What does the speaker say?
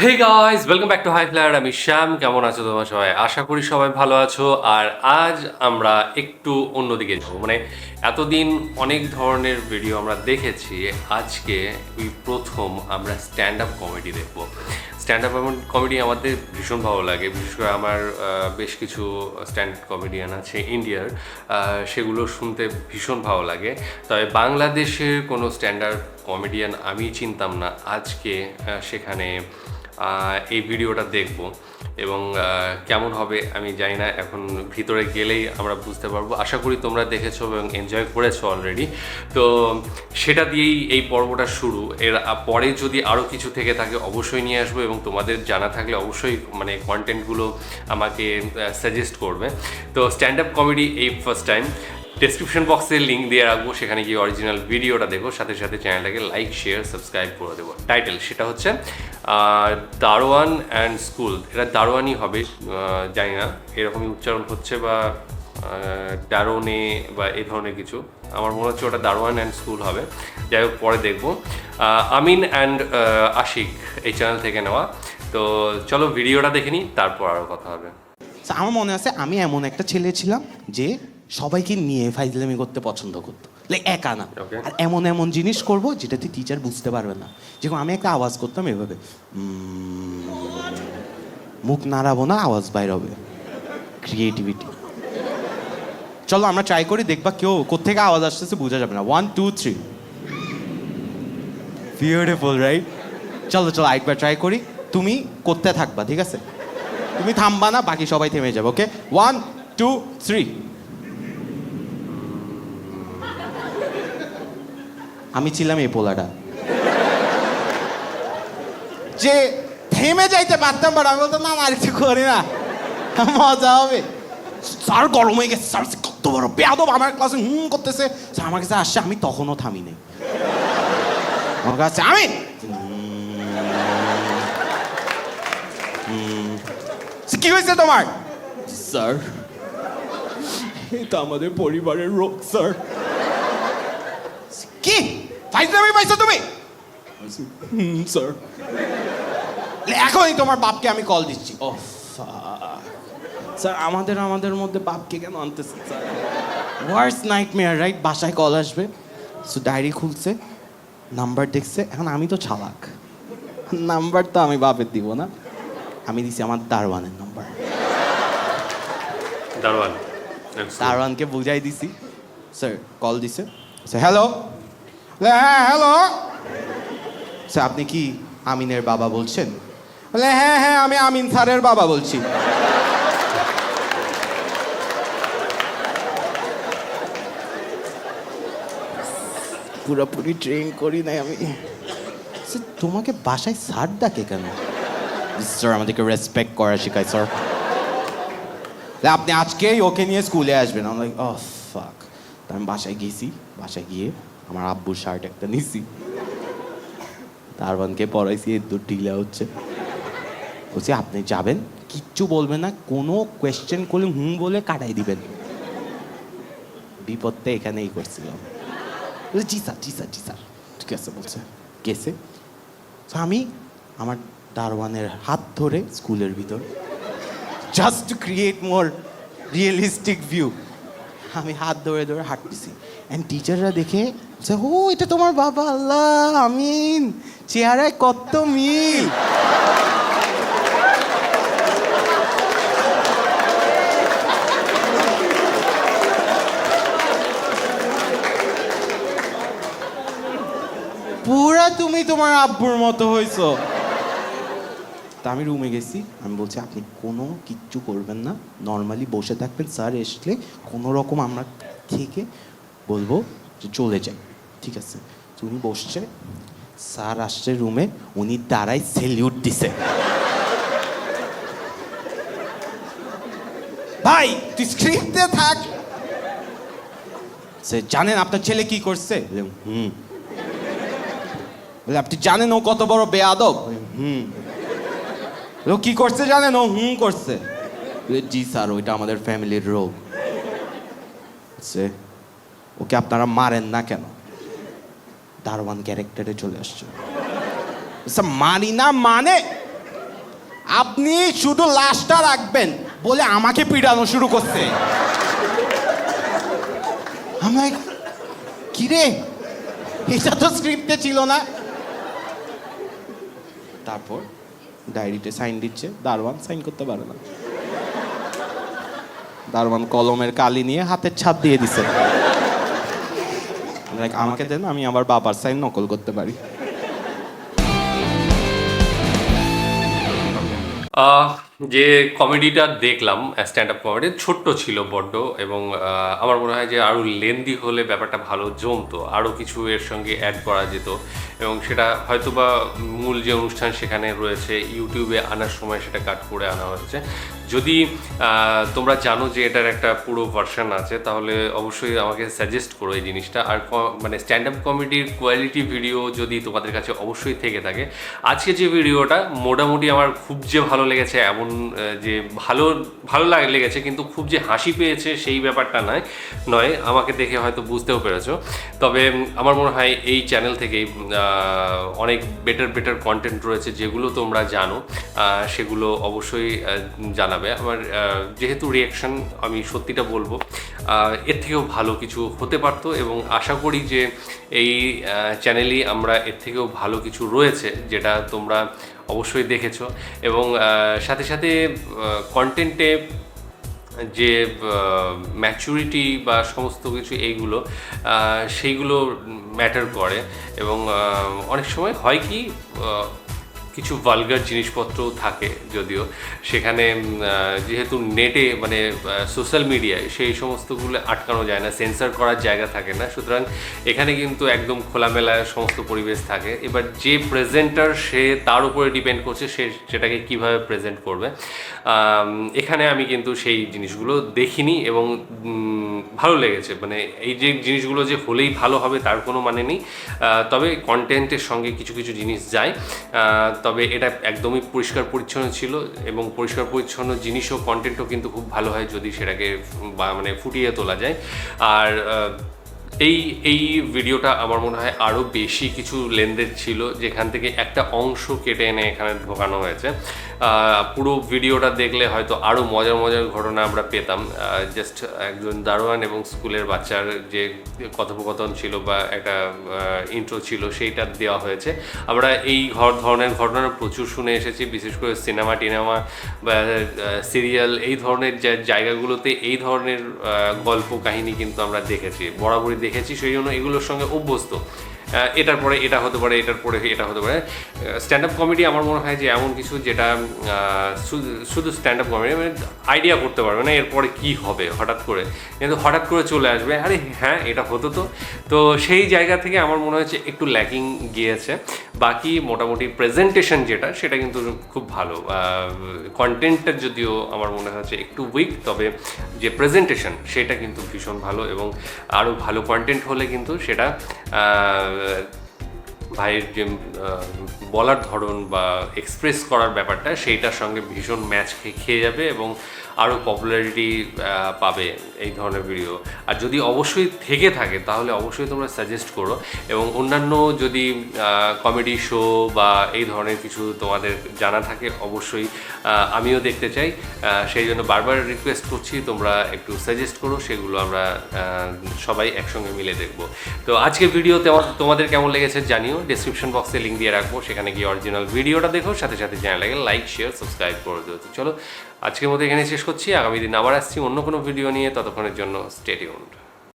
Hey guys welcome back to high flyer. আমি শ্যাম। কেমন আছো তোমরা সবাই? আশা করি সবাই ভালো আছো। আর আজ আমরা একটু অন্যদিকে যাবো, মানে এতদিন অনেক ধরনের ভিডিও আমরা দেখেছি। আজকে ওই প্রথম আমরা স্ট্যান্ড আপ কমেডি দেখবো। স্ট্যান্ড আপ কমেডি আমাদের ভীষণ ভালো লাগে, বিশেষ করে আমার বেশ কিছু স্ট্যান্ড কমেডিয়ান আছে ইন্ডিয়ার, সেগুলো শুনতে ভীষণ ভালো লাগে। তবে বাংলাদেশের কোনো স্ট্যান্ডার্ড কমেডিয়ান আমি চিনতাম না। আজকে সেখানে এই ভিডিওটা দেখব এবং কেমন হবে আমি জানি না, এখন ভিতরে গেলেই আমরা বুঝতে পারবো। আশা করি তোমরা দেখেছো এবং এনজয় করেছো অলরেডি। তো সেটা দিয়েই এই পর্বটা শুরু। এর পরে যদি আরও কিছু থেকে থাকে অবশ্যই নিয়ে আসবো, এবং তোমাদের জানা থাকলে অবশ্যই মানে কন্টেন্টগুলো আমাকে সাজেস্ট করবে। তো স্ট্যান্ড আপ কমেডি এই ফার্স্ট টাইম। ডেসক্রিপশন বক্সে লিঙ্ক দিয়ে রাখবো, সেখানে গিয়ে অরিজিনাল ভিডিওটা দেখো, সাথে সাথে চ্যানেলটাকে লাইক শেয়ার সাবস্ক্রাইব করে দেবো। টাইটেল সেটা হচ্ছে দারোয়ান অ্যান্ড স্কুল। এটা দারোয়ানই হবে, জানি না এরকমই উচ্চারণ হচ্ছে, বা ডারোনে বা এই ধরনের কিছু। আমার মনে হচ্ছে ওটা দারোয়ান অ্যান্ড স্কুল হবে। যাই হোক, পরে দেখবো। আমিন অ্যান্ড আশিক এই চ্যানেল থেকে নেওয়া। তো চলো ভিডিওটা দেখে নিই, তারপর আরও কথা হবে। আমার মনে আছে আমি এমন একটা ছেলে ছিলাম যে সবাইকে নিয়ে ফাইজলামি করতে পছন্দ করতো, লাইক একা না। Okay. আর এমন এমন জিনিস করব যেটাতে টিচার বুঝতে পারবে না। যেরকম আমি একটা আওয়াজ করতাম এভাবে, মুখ নাড়াবো না, আওয়াজ বাইর হবে। ক্রিয়েটিভিটি। চলো আমরা ট্রাই করি, দেখবা কেউ কোত্থেকে আওয়াজ আসতেছে বোঝা যাবে না। 1 2 3। Beautiful right? চলো চলো আরেকবার ট্রাই করি। তুমি করতে থাকবা, ঠিক আছে? তুমি থামবা না, বাকি সবাই থেমে যাবে। ওকে, 1 2 3। আমি ছিলাম এই পোলাটা যে থেমে যাইতে পারতাম, বাট আমি বলতাম না আর কিছু করি না, মজা হবে। স্যার গরম হয়ে গেছে, স্যার কত বড় বেয়াদব আমার ক্লাসে করতেছে। স্যার আমার কাছে আসছে, আমি তখনও থামি নাই। আমার কাছে আমি কি হয়েছে তোমার? স্যার এটা আমাদের পরিবারের রোগ স্যার। কি ফাইজলামি পাইছো তুমি? স্যার এখনই তোমার বাপকে আমি কল দিচ্ছি। ও স্যার আমাদের মধ্যে বাপকে কেন আনতেছেন স্যার? Worst nightmare right? বাসায় কল আসবে। সো ডায়েরি খুলছে, নাম্বার দেখছে। এখন আমি তো চালাক, নাম্বার তো আমি বাপের দিব না, আমি দিছি আমার দারওয়ানের নাম্বার। দারোয়ান দারওয়ানকে বুঝাই দিছি। স্যার কল দিছে। Sir hello. হ্যাঁ হ্যালো স্যার, আপনি কি আমিনের বাবা বলছেন? বলে হ্যাঁ হ্যাঁ, আমি আমিন স্যারের বাবা বলছি। পুরোপুরি ট্রেন করি নাই আমি। স্যার তোমাকে বাসায় স্যার ডাকে কেন? স্যার আমাদেরকে রেসপেক্ট করা শেখায় স্যার। আপনি আজকেই ওকে নিয়ে স্কুলে আসবেন। আমি লাইক ও ফাক। তো আমি বাসায় গেছি, বাসায় গিয়ে আমার আব্বুর শার্ট একটা নিছি, দারওয়ানকে পড়াইছি, দূর ঢিলা হচ্ছে। বলছি আপনি যাবেন, কিচ্ছু বলবেন না, কোনো কোয়েশ্চেন করলে বলে কাটাই দিবেন। বিপদটা এখানেই করছিলাম। জি স্যার জি স্যার জি স্যার, ঠিক আছে বলছে। গেছে। তো আমি আমার দারওয়ানের হাত ধরে স্কুলের ভিতর, just to create more realistic view, আমি হাত ধরে ধরে হাঁটতেছি। অ্যান্ড টিচাররা দেখে বলছে, ও এটা তোমার বাবা। আল্লাহ আমিন, চেহারায় কত মিল। পুরা তুমি তোমার আব্বুর মতো হইছো। তা আমি রুমে গেছি, আমি বলছি আপনি কোনো কিচ্ছু করবেন না, নর্মালি বসে থাকবেন। স্যার আসলে কোনো রকম আমরা থেকে বলবো যে চলে যাই, ঠিক আছে? তো উনি বসছে, স্যার আসছে রুমে, উনি দাঁড়াই সেলিউট দিছে। ভাই তুই স্ক্রিপ্টে থাক। সে জানেন আপনার ছেলে কি করছে? বলে আপনি জানেন ও কত বড় বেয়াদব? ও কি করছে জানেন? ও করছে। জি স্যার, ওইটা আমাদের ফ্যামিলির রোগ। ওকে আপনারা মারেন না কেন? দারোয়ান ক্যারেক্টারে চলে আসছে। মারি না মানে আপনি শুধু লাশটা রাখবেন বলে আমাকে পিটানো শুরু করছে। আমি কিরে, এটা তো স্ক্রিপ্টে ছিল না। তারপর ডায়েরিতে সাইন দিচ্ছে, দারোয়ান সাইন করতে পারে না। দারোয়ান কলমের কালি নিয়ে হাতের ছাপ দিয়ে দিছে। আমাকে দেন, আমি আমার বাবার সাইন নকল করতে পারি। যে কমেডিটা দেখলাম, স্ট্যান্ড আপ কমেডি ছোট্ট ছিল বড্ড, এবং আমার মনে হয় যে আরও লেন্দি হলে ব্যাপারটা ভালো জমতো, আরও কিছু এর সঙ্গে অ্যাড করা যেত, এবং সেটা হয়তো বা মূল যে অনুষ্ঠান সেখানে রয়েছে ইউটিউবে আনার সময় সেটা কাট করে আনা হচ্ছে। যদি তোমরা জানো যে এটার একটা পুরো ভার্সন আছে তাহলে অবশ্যই আমাকে সাজেস্ট করো এই জিনিসটা। আর মানে স্ট্যান্ড আপ কমেডির কোয়ালিটি ভিডিও যদি তোমাদের কাছে অবশ্যই থেকে থাকে, আজকে যে ভিডিওটা মোটামুটি আমার খুব যে ভালো লেগেছে এমন যে ভালো লেগেছে, কিন্তু খুব যে হাসি পেয়েছে সেই ব্যাপারটা নয়, আমাকে দেখে হয়তো বুঝতেও পেরেছো। তবে আমার মনে হয় এই চ্যানেল থেকেই অনেক বেটার কন্টেন্ট রয়েছে যেগুলো তোমরা জানো, সেগুলো অবশ্যই জানাবে। আমার যেহেতু রিয়াকশন, আমি সত্যিটা বলবো, এর থেকেও ভালো কিছু হতে পারতো, এবং আশা করি যে এই চ্যানেলেই আমরা এর থেকেও ভালো কিছু রয়েছে যেটা তোমরা অবশ্যই দেখেছো। এবং সাথে সাথে কন্টেন্টে যে ম্যাচুরিটি বা সমস্ত কিছু এইগুলো সেইগুলো ম্যাটার করে। এবং অনেক সময় হয় কি, কিছু ভালগার জিনিসপত্র থাকে, যদিও সেখানে যেহেতু নেটে মানে সোশ্যাল মিডিয়ায় সেই সমস্তগুলো আটকানো যায় না, সেন্সার করার জায়গা থাকে না, সুতরাং এখানে কিন্তু একদম খোলামেলা সমস্ত পরিবেশ থাকে। এবার যে প্রেজেন্টার সে তার উপরে ডিপেন্ড করছে সে সেটাকে কিভাবে প্রেজেন্ট করবে। এখানে আমি কিন্তু সেই জিনিসগুলো দেখিনি, এবং ভালো লেগেছে। মানে এই যে জিনিসগুলো যে হলেই ভালো হবে তার কোনো মানে নেই, তবে কন্টেন্টের সঙ্গে কিছু কিছু জিনিস যায়। তবে এটা একদমই পরিষ্কার পরিচ্ছন্ন ছিল, এবং পরিষ্কার পরিচ্ছন্ন জিনিসও কন্টেন্টও কিন্তু খুব ভালো হয় যদি সেটাকে মানে ফুটিয়ে তোলা যায়। আর এই ভিডিওটা আমার মনে হয় আরও বেশি কিছু লেনদেন ছিল, যেখান থেকে একটা অংশ কেটে এনে এখানে ঢোকানো হয়েছে। পুরো ভিডিওটা দেখলে হয়তো আরও মজার ঘটনা আমরা পেতাম। জাস্ট একজন দারোয়ান এবং স্কুলের বাচ্চার যে কথোপকথন ছিল বা একটা ইন্ট্রো ছিল সেইটা দেওয়া হয়েছে। আমরা এই ধরনের ঘটনা প্রচুর শুনে এসেছি, বিশেষ করে সিনেমা টিনেমা বা সিরিয়াল এই ধরনের জায়গাগুলোতে এই ধরনের গল্প কাহিনী কিন্তু আমরা বরাবরই দেখেছি, সেই জন্য এগুলোর সঙ্গে অভ্যস্ত। এটার পরে এটা হতে পারে, এটার পরে এটা হতে পারে। স্ট্যান্ড আপ কমেডি আমার মনে হয় যে এমন কিছু যেটা শুধু স্ট্যান্ড আপ কমেডি মানে আইডিয়া করতে পারবে না এরপরে কি হবে হঠাৎ করে, কিন্তু হঠাৎ করে চলে আসবে আরে হ্যাঁ এটা হতো তো সেই জায়গা থেকে আমার মনে হচ্ছে একটু ল্যাকিং গিয়েছে। বাকি মোটামুটি প্রেজেন্টেশন যেটা সেটা কিন্তু খুব ভালো। কন্টেন্টটা যদিও আমার মনে হচ্ছে একটু উইক, তবে যে প্রেজেন্টেশন সেটা কিন্তু ভীষণ ভালো, এবং আরও ভালো কন্টেন্ট হলে কিন্তু সেটা ভাইয়ের যে বলার ধরন বা এক্সপ্রেস করার ব্যাপারটা সেইটার সঙ্গে ভীষণ ম্যাচ খেয়ে যাবে, এবং আরও পপুলারিটি পাবে এই ধরনের ভিডিও। আর যদি অবশ্যই থেকে থাকে তাহলে অবশ্যই তোমরা সাজেস্ট করো, এবং অন্যান্য যদি কমেডি শো বা এই ধরনের কিছু তোমাদের জানা থাকে অবশ্যই আমিও দেখতে চাই। সেই জন্য বারবার রিকোয়েস্ট করছি তোমরা একটু সাজেস্ট করো, সেগুলো আমরা সবাই একসঙ্গে মিলে দেখব। তো আজকের ভিডিও তোমাদের কেমন লেগেছে জানিও, ডেসক্রিপশন বক্সে লিঙ্ক দিয়ে রাখবো, সেখানে গিয়ে অরিজিনাল ভিডিওটা দেখো, সাথে সাথে চ্যানেলটাকে লাইক শেয়ার সাবস্ক্রাইব করে দিও। তো চলো আজকের মতো এখানে শেষ করছি, আগামী দিন আবার আসছি অন্য কোনো ভিডিও নিয়ে, ততক্ষণের জন্য স্টে টিউনড।